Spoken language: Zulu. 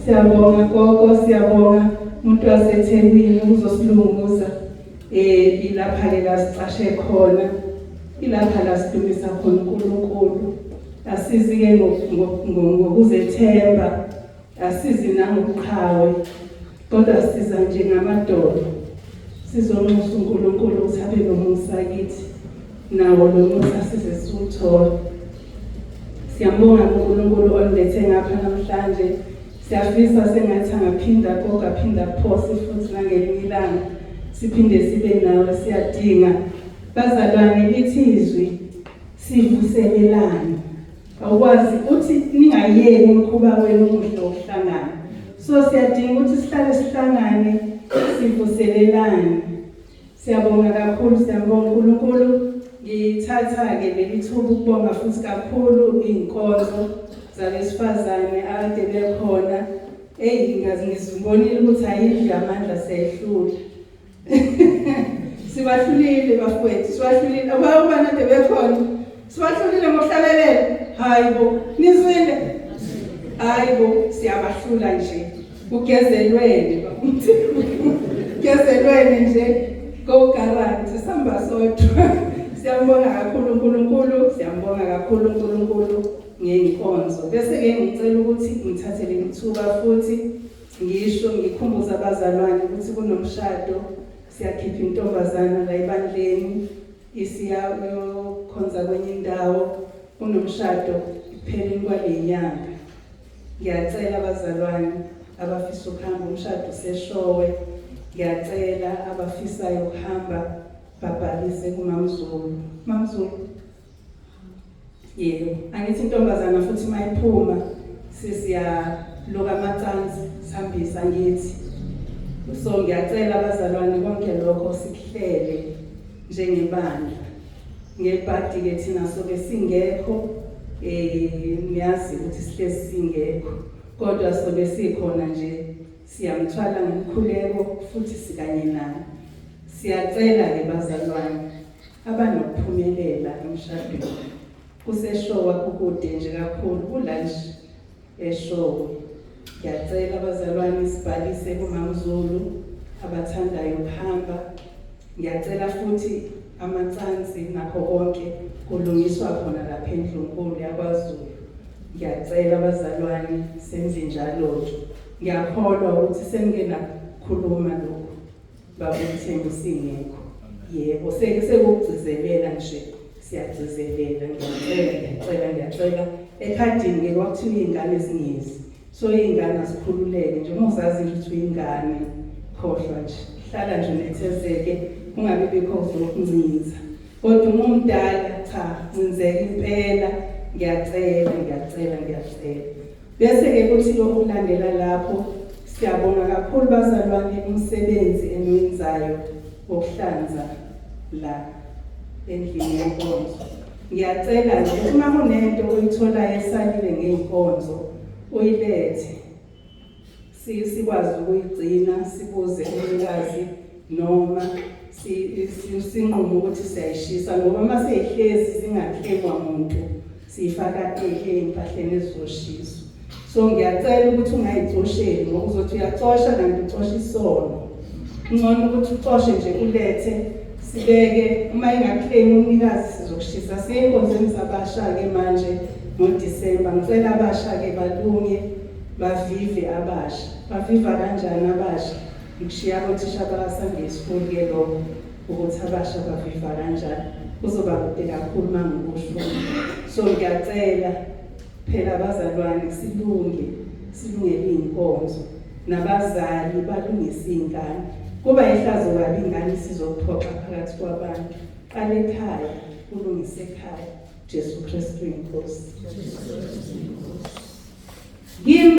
Siyabonga gogo, siyabonga umuntu waseThekwini uzosilunguza ilapha la sicashe khona, ilapha la sidumisa khona uNkulunkulu. Asizi ke ngokuzethemba, asizi nangobuqhawe, kodwa siza nje ngamadoda. Sizonxusa uNkulunkulu ukuthi abe nomusa kithi, nawo lo musa size siwuthola. Siyabonga uNkulunkulu olethe ngapha namhlanje. Siyafisa sengathi angaphinda gogo aphinda phose futhi nangelinye ilanga siphinde sibe nawe. Siyadinga bazalwane lithi izwi sivuselelane. Awukwazi uthi ningayeki umkhuba wenu omuhle wokuhlangana. So siyadinga ukuthi sihlale sihlangane sivuselelane. Siyabonga kakhulu, siyabonga uNkulunkulu. Ngithatha ke leli thuba ukubonga futhi kakhulu inkonzo zabesifazane ade bekhona. Ngizibonile ukuthi ayidli amandla sehlule. Sibahlulile bafowethu, sibahlulile abanye ade bekhona. Sibahlulile ngokuhlabelela. Hayibo, nizwile? Hayibo, siyabahlula nje. Ugezelweni bafuthi. Gezelweni nje go guarantee samba sodwa. Siyambonga kakhulu uNkulunkulu, siyambonga kakhulu uNkulunkulu ngenkonzo. Bese ke ngicela ukuthi ngithathele ithuba futhi ngisho ngikhumbuza abazalwane ukuthi kunomshado, siyakhipha intombazana la ebandleni isiya yokhonza kwenye indawo. Kunomshado ipheleni kwalenyanga. Ngiyacela abazalwane abafisa ukuhamba umshado seshowe, ngiyacela abafisayo ukuhamba babhalise kuMamZulu. MaMZulu. Yebo, angithi intombazana futhi mayiphuma sisiyaluka amacansi sihambisa ngithi. So ngiyacela abazalwane konke lokho sikuhlele njengebandla. Ngebhadi ke thina soke singekho, niyazi ukuthi sihlezi singekho, kodwa soke sikhona nje, siyamthwala ngomkhuleko futhi sikanye naye. Siyacela ke bazalwane abanokuphumelela emshadweni. Kuseshowa kukude nje kakhulu kulunch eshowe. Ngiyacela abazalwane sibhalise kuMamZulu abathandayo ukuhamba. Ngiyacela futhi amacansi nakho konke kulungiswa khona lapha eNdlunkulu yakwaZulu. Ngiyacela abazalwane senze njalo. Ngiyakholwa ukuthi sengena ukukhuluma lokho babuthembu singekho. Yebo, sekugcizelela nje, siyagcizelela. Ngiyacela ekhadini ke kwakuthiwa izingane zingezi. So izingane asikhululeke nje, ungazazi ukuthi uyingane khohlwa nje. Hlala nje nethezeke, kungabi bikho zokuncinza. Kodwa umdala cha, ncinzeke impela. Ngiyacela. Bese ke kuthi ukulandela lapho Siyabonga kakhulu bazalwane umsebenzi eniwenzayo wokuhlanza la endlini yenkonzo. Ngiyacela nje uma kunento oyithola esalile ngeenkonzo uyilethe. Sikwazi ukuyigcina sibuze umnikazi noma sinqume ukuthi siyayishisa ngoba mase ihlezi singahlekwa umuntu sifaka empahleni ezoshiswa. So ngiyacela ukuthi ungayixosheli ngoba uzothi uyaxosha kanti uxosha isono. Ngcono ukuthi uxoshe nje ulethe sibeke uma ingaclaim umnikazi sizokushisa siyinkonzweni zabasha ke manje ngoDisemba. Ngicela abasha ke balunge bavive abasha. Baviva kanjani abasha? Ngishiya othisha bakaSunday School ke lokho ukuthi abasha baviva kanjani. Kuzoba kude kakhulu mangikusho. So ngiyacela phela abazalwane silungele inkonzo nabazali balungise ingane. Kuba ihlazo kabi ingane sizophoxa phakathi kwabantu. Qala ekhaya, ulungise ekhaya. Jesu Kristu inkosi.